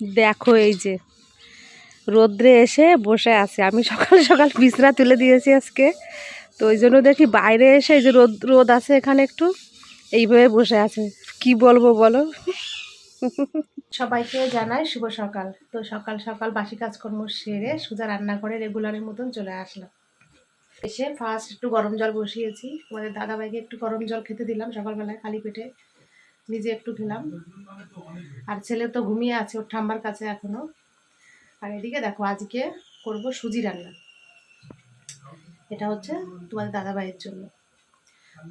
দেখো এই যে রোদ্রে এসে বসে আছে। আমি সকাল সকাল বিছরা তুলে দিয়েছি আজকে, তো ওই জন্য দেখি বাইরে এসে এই যে রোদ রোদ আছে এখানে একটু, এইভাবে বসে আছে। কি বলবো বলো। সবাইকে জানাই শুভ সকাল। তো সকাল সকাল বাসি কাজকর্ম সেরে সোজা রান্না করে রেগুলারের মতন চলে আসলাম। এসে ফার্স্ট একটু গরম জল বসিয়েছি, তোমাদের দাদাভাইকে একটু গরম জল খেতে দিলাম সকালবেলায় খালি পেটে, নিজে একটু খেলাম। আর ছেলে তো ঘুমিয়ে আছে ওর ঠাম্মার কাছে এখনো। আর এদিকে দেখো আজকে করব সুজি রান্না। এটা হচ্ছে তোমাদের দাদাভাইয়ের জন্য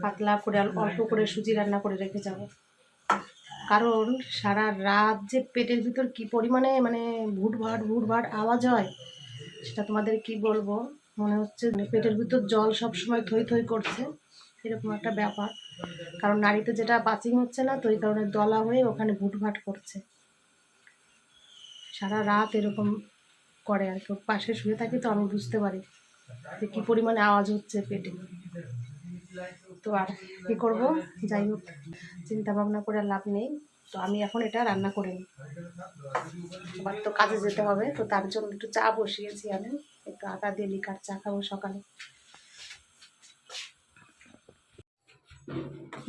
পাতলা করে অল্প করে সুজি রান্না করে রেখে যাব, কারণ সারা রাত যে পেটের ভিতর কি পরিমাণে মানে ভুটভাট আওয়াজ হয় সেটা তোমাদের কি বলবো। মনে হচ্ছে পেটের ভিতর জল সব সময় থই থই করছে, এরকম একটা ব্যাপার। কারণ নাড়িতে যেটা পাচিং হচ্ছে না, তো এই কারণে দলা হয়ে ওখানে ভুটভাট করছে। সারা রাত এরকম করে আর কি। পাশে শুয়ে থাকি তো আমি বুঝতে পারি যে কী পরিমাণে আওয়াজ হচ্ছে পেটে। তো আর কী করবো, যাই হোক চিন্তা ভাবনা করে লাভ নেই। তো আমি এখন এটা রান্না করে নিই, আবার তো কাজে যেতে হবে। তো তার জন্য একটু চা বসিয়েছি, আমি একটু আটা দিয়ে লিকার চা খাবো সকালে।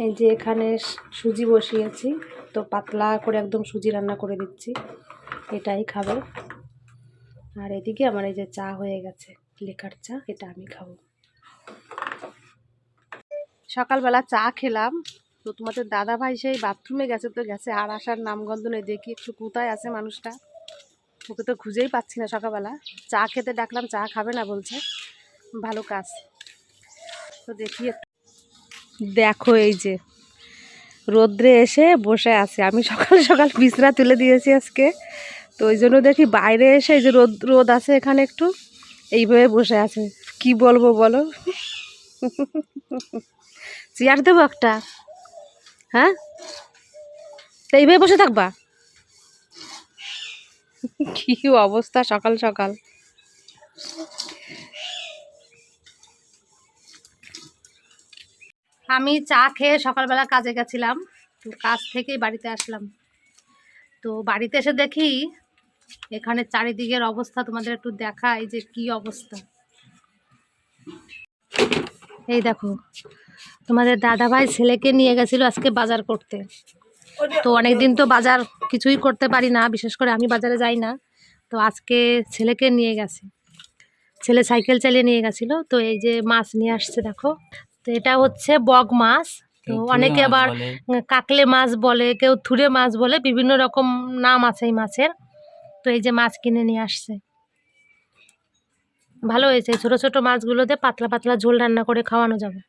এই যে এখানে সুজি বসিয়েছি, তো পাতলা করে একদম সুজি রান্না করে দিচ্ছি, এটাই খাবে। আর এদিকে আমার এই যে চা হয়ে গেছে, লিকার চা, এটা আমি খাবো। সকালবেলা চা খেলাম, তো তোমাদের দাদা ভাই সেই বাথরুমে গেছে, তো গেছে আর আসার নামগন্ধ নেই। দেখি একটু কোথায় আছে মানুষটা, ওকে তো খুঁজেই পাচ্ছি না। সকালবেলা চা খেতে ডাকলাম, চা খাবে না বলছে, ভালো কাজ। তো দেখি দেখো এই যে রোদ্রে এসে বসে আছে। আমি সকাল সকাল বিছরা তুলে দিয়েছি আজকে, তো ওই জন্য দেখি বাইরে এসে এই যে রোদ রোদ আছে এখানে একটু, এইভাবে বসে আছে। কি বলবো বলো। চেয়ার দেবো একটা? হ্যাঁ, তো এইভাবে বসে থাকবা? কি অবস্থা সকাল সকাল। আমি চা খেয়ে সকালবেলা কাজে গেছিলাম, তো কাজ থেকেই বাড়িতে আসলাম। তো বাড়িতে এসে দেখি এখানে চারিদিকের অবস্থা তোমাদের একটু দেখাই যে কি অবস্থা। এই দেখো, তোমাদের দাদাভাই ছেলেকে নিয়ে গেছিল আজকে বাজার করতে। তো অনেকদিন তো বাজার কিছুই করতে পারি না, বিশেষ করে আমি বাজারে যাই না। তো আজকে ছেলেকে নিয়ে গেছে, ছেলে সাইকেল চালিয়ে নিয়ে গেছিল। তো এই যে মাছ নিয়ে আসছে দেখো, তো এটা হচ্ছে বগ মাছ। তো অনেকে আবার কাকলে মাছ বলে, কেউ থুরে মাছ বলে, বিভিন্ন রকম নাম আছে এই মাছের। তো এই যে মাছ কিনে নিয়ে আসছে, ভালো হয়েছে। ছোট ছোট মাছগুলোতে পাতলা পাতলা ঝোল রান্না করে খাওয়ানো যাবে।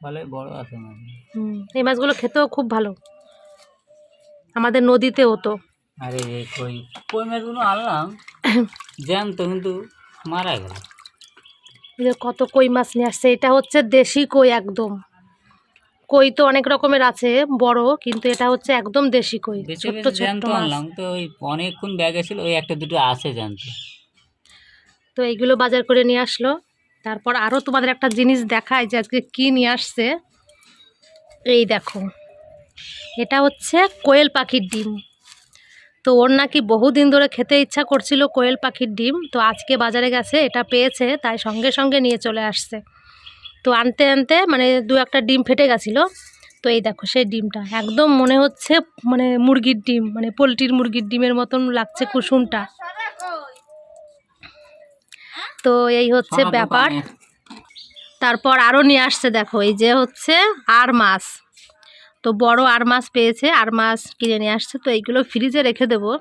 এই মাছগুলো খেতেও খুব ভালো, আমাদের নদীতে হতো। আরে কই কই মাছগুলো আনলাম জ্যান্ত, কিন্তু মারা গেল। কত কই মাছ নিয়ে আসছে, এটা হচ্ছে দেশি কই একদম। কই তো অনেক রকমের আছে বড়, কিন্তু এটা হচ্ছে একদম দেশি কই, ছোট্ট ছোট্ট মাছ। আনলাম তো ওই অনেকক্ষণ ব্যাগে ছিল, ওই একটা দুটো আছে জ্যান্ত। তো এইগুলো বাজার করে নিয়ে আসলো। তারপর আরও তোমাদের একটা জিনিস দেখায় যে আজকে কি নিয়ে আসছে। এই দেখো, এটা হচ্ছে কোয়েল পাখির ডিম। তো ওর নাকি বহুদিন ধরে খেতে ইচ্ছা করছিল কোয়েল পাখির ডিম, তো আজকে বাজারে গেছে, এটা পেয়েছে, তাই সঙ্গে সঙ্গে নিয়ে চলে আসছে। তো আনতে আনতে মানে দু একটা ডিম ফেটে গেছিলো। তো এই দেখো সেই ডিমটা একদম মনে হচ্ছে মানে মুরগির ডিম, মানে পোলট্রির মুরগির ডিমের মতন লাগছে কুসুমটা। তো এই হচ্ছে ব্যাপার। তারপর আরও নিয়ে আসছে দেখো, এই যে হচ্ছে আর মাছ। তো বড় আর মাছ পেয়েছে, আর মাছ কিনে নিয়ে আসছে। তো এইগুলো ফ্রিজে রেখে দেবো,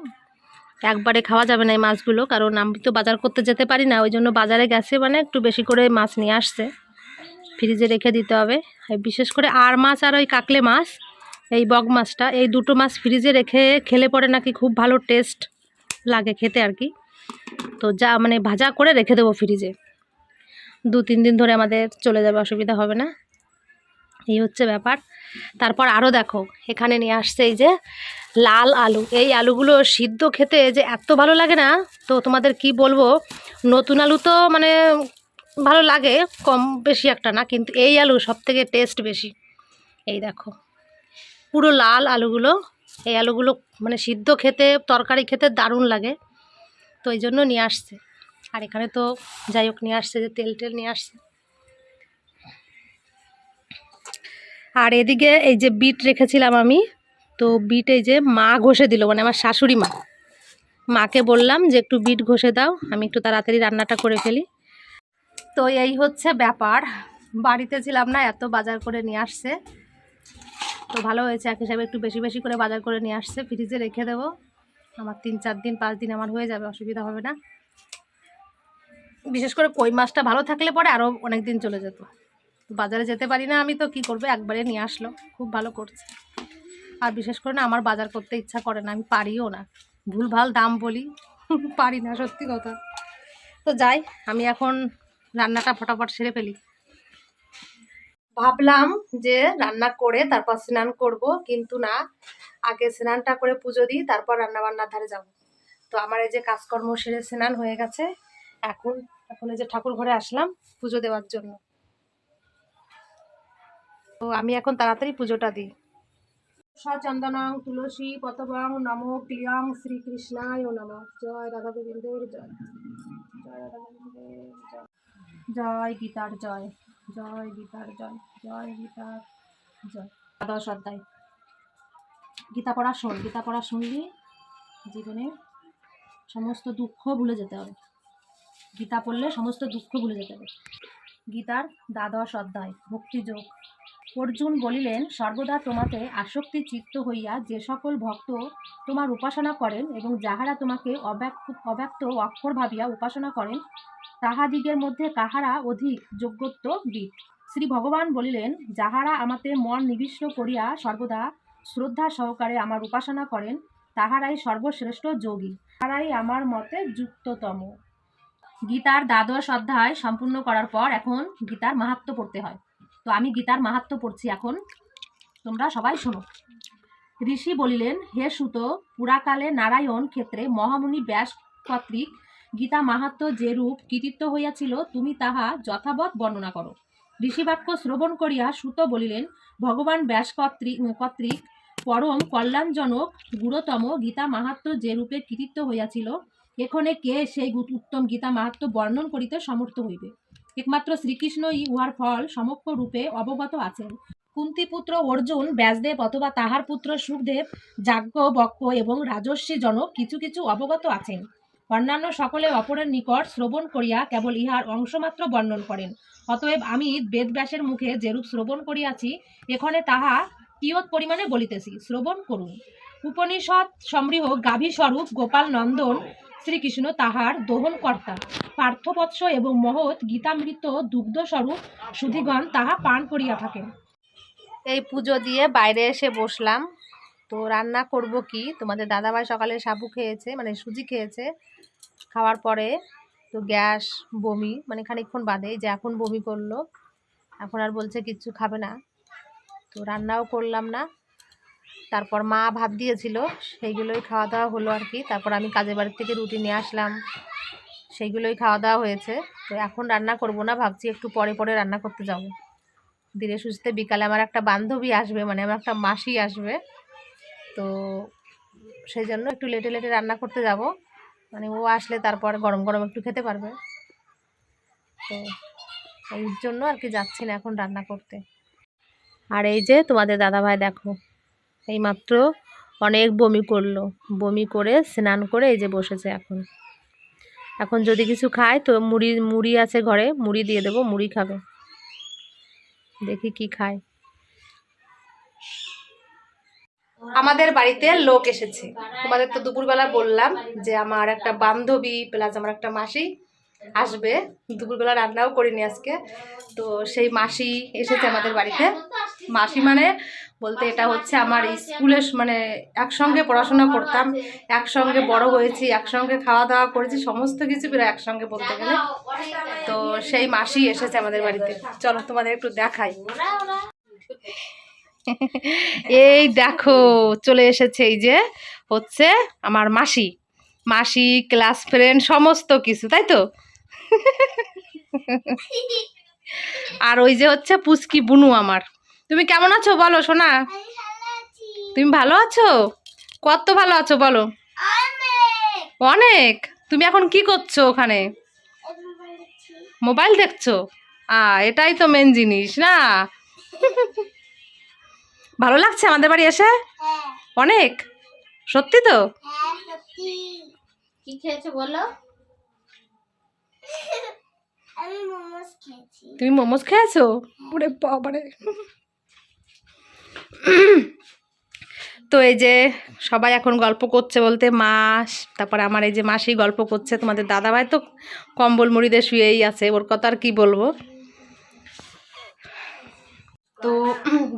একবারে খাওয়া যাবে না এই মাছগুলো, কারণ আমি তো বাজার করতে যেতে পারি না, ওই জন্য বাজারে গেছে মানে একটু বেশি করে মাছ নিয়ে আসছে, ফ্রিজে রেখে দিতে হবে। বিশেষ করে আর মাছ আর ওই কাকলে মাছ, এই বগ মাছটা, এই দুটো মাছ ফ্রিজে রেখে খেলে পরে নাকি খুব ভালো টেস্ট লাগে খেতে আর কি। তো যা মানে ভাজা করে রেখে দেবো ফ্রিজে, 2-3 দিন ধরে আমাদের চলে যাবে, অসুবিধা হবে না। এই হচ্ছে ব্যাপার। তারপর আরও দেখো এখানে নিয়ে আসছে এই যে লাল আলু। এই আলুগুলো সিদ্ধ খেতে যে এত ভালো লাগে না, তো তোমাদের কি বলবো। নতুন আলু তো মানে ভালো লাগে, কম বেশি একটা না, কিন্তু এই আলু সব থেকে টেস্ট বেশি। এই দেখো পুরো লাল আলুগুলো, এই আলুগুলো মানে সিদ্ধ খেতে তরকারি খেতে দারুণ লাগে। তো এই জন্য নিয়ে আসছে। আর এখানে তো যাই হোক নিয়ে আসছে, যে তেল টেল নিয়ে আসছে। আর এদিকে এই যে বিট রেখেছিলাম আমি, তো বিট এই যে মা ঘষে দিল, মানে আমার শাশুড়ি মা। মাকে বললাম যে একটু বিট ঘষে দাও, আমি একটু তাড়াতাড়ি রান্নাটা করে ফেলি। তো এই হচ্ছে ব্যাপার, বাড়িতে ছিলাম না, এত বাজার করে নিয়ে আসছে। তো ভালো হয়েছে, এক হিসাবে একটু বেশি বেশি করে বাজার করে নিয়ে আসছে। ফ্রিজে রেখে দেবো, আমার 3-4 দিন 5 দিন আমার হয়ে যাবে, অসুবিধা হবে না। বিশেষ করে কই মাছটা ভালো থাকলে পরে আরও অনেক দিন চলে যেত। বাজারে যেতে পারি না আমি, তো কি করবে, একবারে নিয়ে আসলো, খুব ভালো করছে। আর বিশেষ করে না আমার বাজার করতে ইচ্ছা করে না, আমি পারিও না, ভুলভাল দাম বলি, পারি না, সত্যি কথা। তো যাই, আমি এখন রান্নাটা ফটাফট সেরে ফেলি। ভাবলাম যে রান্না করে তারপর স্নান করব, কিন্তু না, আগে স্নানটা করে পুজো দিই, তারপর রান্না বান্নার ধারে যাব। তো আমার এই যে কাজকর্ম সেরে স্নান হয়ে গেছে, এখন এই যে ঠাকুর ঘরে আসলাম পুজো দেওয়ার জন্য। তো আমি এখন তাড়াতাড়ি পুজোটা দিই। সচন্দনং তুলসী পতবং নমো ক্লিয়ং শ্রীকৃষ্ণায় নমঃ। জয় রাধা গোবিন্দের জয়, জয় রাধা গোবিন্দের জয়, জয় গীতার জয়, জয় গীতার জয়, জয় গীতার জয়। 10 অধ্যায় গীতা পড়া শোন, গীতা পড়া শুনলি জীবনে সমস্ত দুঃখ ভুলে যেতে হবে। গীতা পড়লে সমস্ত দুঃখ ভুলে যেতে হবে। গীতার 12 অধ্যায় ভক্তিযোগ। অর্জুন বলিলেন, সর্বদা তোমাতে আসক্তি চিত্ত হইয়া যে সকল ভক্ত তোমার উপাসনা করেন এবং যাহারা তোমাকে অব্যক্ত অক্ষর ভাবিয়া উপাসনা করেন, তাহাদিগের মধ্যে কাহারা অধিক যোগ্যত্ববিদ? শ্রী ভগবান বলিলেন, যাহারা আমাতে মন নিবিষ্ট করিয়া সর্বদা শ্রদ্ধা সহকারে আমার উপাসনা করেন, তাহারাই সর্বশ্রেষ্ঠ যোগী, তাহারাই আমার মতে যুক্ততম। গীতার 12 অধ্যায় সম্পূর্ণ করার পর এখন গীতার মাহাত্ম্য পড়তে হয়। তো আমি গীতার মাহাত্ম্য পড়ছি এখন, তোমরা সবাই শোনো। ঋষি বলিলেন, হে সুত, পুরাকালে নারায়ণ ক্ষেত্রে মহামুনি ব্যাস কর্তৃক গীতা মাহাত্ম্য যে রূপ কৃতিত্ব হইয়াছিল, তুমি তাহা যথাবৎ বর্ণনা করো। ঋষিবাক্য শ্রবণ করিয়া সুত বলিলেন, ভগবান ব্যাস কর্তৃক পরম কল্যাণজনক গুরুতম গীতা মাহাত্ম্য যে রূপে কৃতিত্ব হইয়াছিল, এখানে কে সেই উত্তম গীতা মাহাত্ম্য বর্ণন করিতে সমর্থ হইবে? একমাত্র শ্রীকৃষ্ণই উহার ফল সমক্ষ রূপে অবগত আছেন। কুন্তিপুত্র অর্জুন, ব্যাসদেব অথবা তাহার পুত্র সুখদেব, যাজ্ঞবল্ক্য এবং রাজর্ষি জনক কিছু কিছু অবগত আছেন। অন্যান্য সকলে অপরের নিকট শ্রবণ করিয়া কেবল ইহার অংশমাত্র বর্ণন করেন। অতএব আমি বেদব্যাসের মুখে যেরূপ শ্রবণ করিয়াছি, এখানে তাহা কিয়ৎ পরিমাণে বলিতেছি, শ্রবণ করুন। উপনিষদ সমৃহ গাভীস্বরূপ গোপাল নন্দন শ্রীকৃষ্ণ তাহার দোহনকর্তা, পার্থবৎস এবং মহৎ গীতামৃত দুগ্ধস্বরূপ সুধীগণ তাহা পান করিয়া থাকেন। এই পুজো দিয়ে বাইরে এসে বসলাম। তো রান্না করব কি, তোমাদের দাদাভাই সকালে সাবু খেয়েছে, মানে সুজি খেয়েছে, খাওয়ার পরে তো গ্যাস বমি, মানে খানিকক্ষণ বাদে যে এখন বমি করলো, এখন আর বলছে কিচ্ছু খাবে না। তো রান্নাও করলাম না, তারপর মা ভাত দিয়েছিল সেইগুলোই খাওয়া দাওয়া হলো আর কি। তারপর আমি কাজের বাড়ির থেকে রুটি নিয়ে আসলাম, সেইগুলোই খাওয়া দাওয়া হয়েছে। তো এখন রান্না করব না, ভাবছি একটু পরে পরে রান্না করতে যাব। ধীরে সুস্থে বিকালে আমার একটা বান্ধবী আসবে, মানে আমার একটা মাসি আসবে, তো সেই জন্য একটু লেটে লেটে রান্না করতে যাব, মানে ও আসলে তারপর গরম গরম একটু খেতে পারবে। তো এই জন্য আর কি যাচ্ছি না এখন রান্না করতে। আর এই যে তোমাদের দাদাভাই দেখো, এইমাত্র অনেক বমি করলো, বমি করে স্নান করে এই যে বসেছে। এখন যদি কিছু খায় তো মুড়ি আছে ঘরে, মুড়ি দিয়ে দেবো, মুড়ি খাবে, দেখি কি খায়। আমাদের বাড়িতে লোক এসেছে, তোমাদের তো দুপুরবেলা বললাম যে আমার একটা বান্ধবী প্লাস আমার একটা মাসি আসবে। দুপুরবেলা রান্নাও করিনি আজকে, তো সেই মাসি এসেছে আমাদের বাড়িতে। মাসি মানে বলতে এটা হচ্ছে আমার স্কুলে, মানে একসঙ্গে পড়াশোনা করতাম, একসঙ্গে বড় হয়েছি, একসঙ্গে খাওয়া দাওয়া করেছি, সমস্ত কিছু প্রায় একসঙ্গে বলতে গেলে। তো সেই মাসি এসেছে আমাদের বাড়িতে, চলো তোমাদের একটু দেখাই। এই দেখো চলে এসেছে, এই যে হচ্ছে আমার মাসি ক্লাস ফ্রেন্ড সমস্ত কিছু, তাই তো। আর ওই যে হচ্ছে পুচকি বুনু আমার। তুমি কেমন আছো বলো সোনা? তুমি ভালো আছো? কত ভালো আছো বলো? অনেক। তুমি এখন কি করছো ওখানে? মোবাইল দেখছো? এটাই তো মেন জিনিস না? ভালো লাগছে আমাদের বাড়ি এসে? অনেক? সত্যি তো? কি খেয়েছো বলো? তুমি মোমোস খেয়েছো? ওরে বাবারে। তো এই যে সবাই এখন গল্প করছে বলতে মাস, তারপর আমার এই যে মাসি গল্প করছে, তোমাদের দাদাভাই তো কম্বল মুড়িতে শুয়েই আছে, ওর কথা আর কি বলবো। তো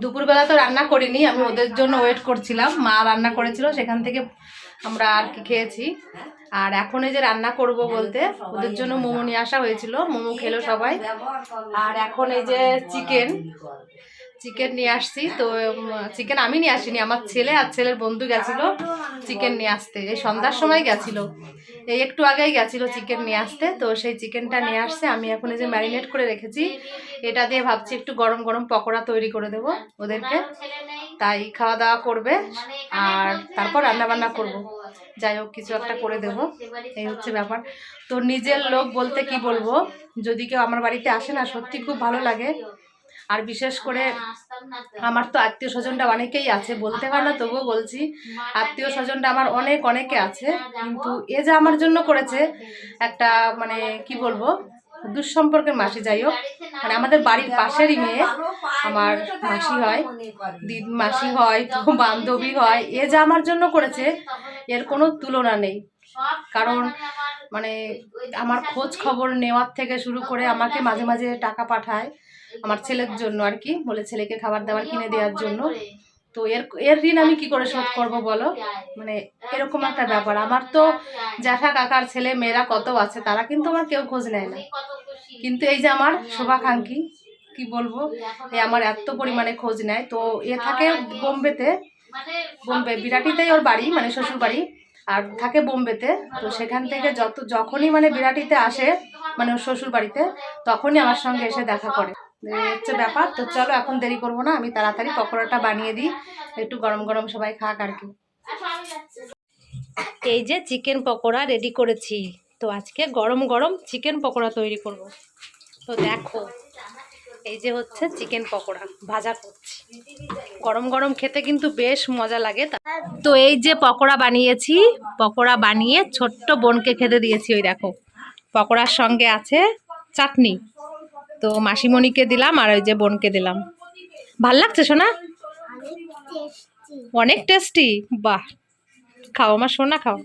দুপুরবেলা তো রান্না করিনি, আমি ওদের জন্য ওয়েট করছিলাম, মা রান্না করেছিল সেখান থেকে আমরা আর কি খেয়েছি। আর এখন এই যে রান্না করব বলতে ওদের জন্য মোমো নিয়ে আসা হয়েছিল, মোমো খেলো সবাই। আর এখন এই যে চিকেন নিয়ে আসছি। তো চিকেন আমি নিয়ে আসিনি, আমার ছেলে আর ছেলের বন্ধু গেছিলো চিকেন নিয়ে আসতে, এই সন্ধ্যার সময় গেছিলো, এই একটু আগেই গেছিলো চিকেন নিয়ে আসতে। তো সেই চিকেনটা নিয়ে আসছে, আমি এখন এই যে ম্যারিনেট করে রেখেছি, এটা দিয়ে ভাবছি একটু গরম গরম পকোড়া তৈরি করে দেবো ওদেরকে, তাই খাওয়া দাওয়া করবে আর তারপর রান্না বান্না করব। যাই হোক কিছু একটা করে দেব, এই হচ্ছে ব্যাপার। তো নিজের লোক বলতে কি বলবো, যদি কেউ আমার বাড়িতে আসে না সত্যি খুব ভালো লাগে। আর বিশেষ করে আমার তো আত্মীয় স্বজনটা অনেকেই আছে, বলতে পারে না তবুও বলছি, আত্মীয় স্বজনটা আমার অনেকে আছে, কিন্তু এ যা আমার জন্য করেছে একটা মানে কি বলবো দুঃসম্পর্কের মাসি, যাই হোক মানে আমাদের বাড়ির পাশেরই মেয়ে, আমার মাসি হয়, মাসি হয়, তো বান্ধবী হয়, এ যা আমার জন্য করেছে এর কোনো তুলনা নেই। কারণ মানে আমার খোঁজ খবর নেওয়ার থেকে শুরু করে আমাকে মাঝে মাঝে টাকা পাঠায় আমার ছেলের জন্য আর কি, বলে ছেলেকে খাবার দাবার কিনে দেওয়ার জন্য। তো এর ঋণ আমি কি করে শোধ করবো বলো, মানে এরকম একটা ব্যাপার। আমার তো জ্যাঠা কাকার ছেলে মেয়েরা কত আছে, তারা কিন্তু আমার কেউ খোঁজ নেয় না, কিন্তু এই যে আমার শোভাকাঙ্ক্ষী কি বলবো, আমার এত পরিমাণে খোঁজ নেয়। তো এ থাকে বোম্বেতে, বোম্বে বিরাটিতেই ওর বাড়ি, মানে শ্বশুর বাড়ি, আর থাকে বোম্বেতে। তো সেখান থেকে যখনই মানে বিরাটিতে আসে মানে ওর শ্বশুর বাড়িতে, তখনই আমার সঙ্গে এসে দেখা করে, হচ্ছে ব্যাপার। তো চলো এখন দেরি করবো না, আমি তাড়াতাড়ি পকোড়াটা বানিয়ে দিই, একটু গরম গরম সবাই খাক আর কি। এই যে চিকেন পকোড়া রেডি করেছি, তো আজকে গরম গরম চিকেন পকোড়া তৈরি করব। তো দেখো এই যে হচ্ছে চিকেন পকোড়া ভাজা করছি, গরম গরম খেতে কিন্তু বেশ মজা লাগে। তো এই যে পকোড়া বানিয়েছি, পকোড়া বানিয়ে ছোট্ট বোনকে খেতে দিয়েছি, ওই দেখো পকোড়ার সঙ্গে আছে চাটনি, তো মাসিমণিকে দিলাম আর ওই যে বোনকে দিলাম। ভাল লাগছে সোনা? অনেক টেস্টি? বাহ, খাও আমার সোনা খাও।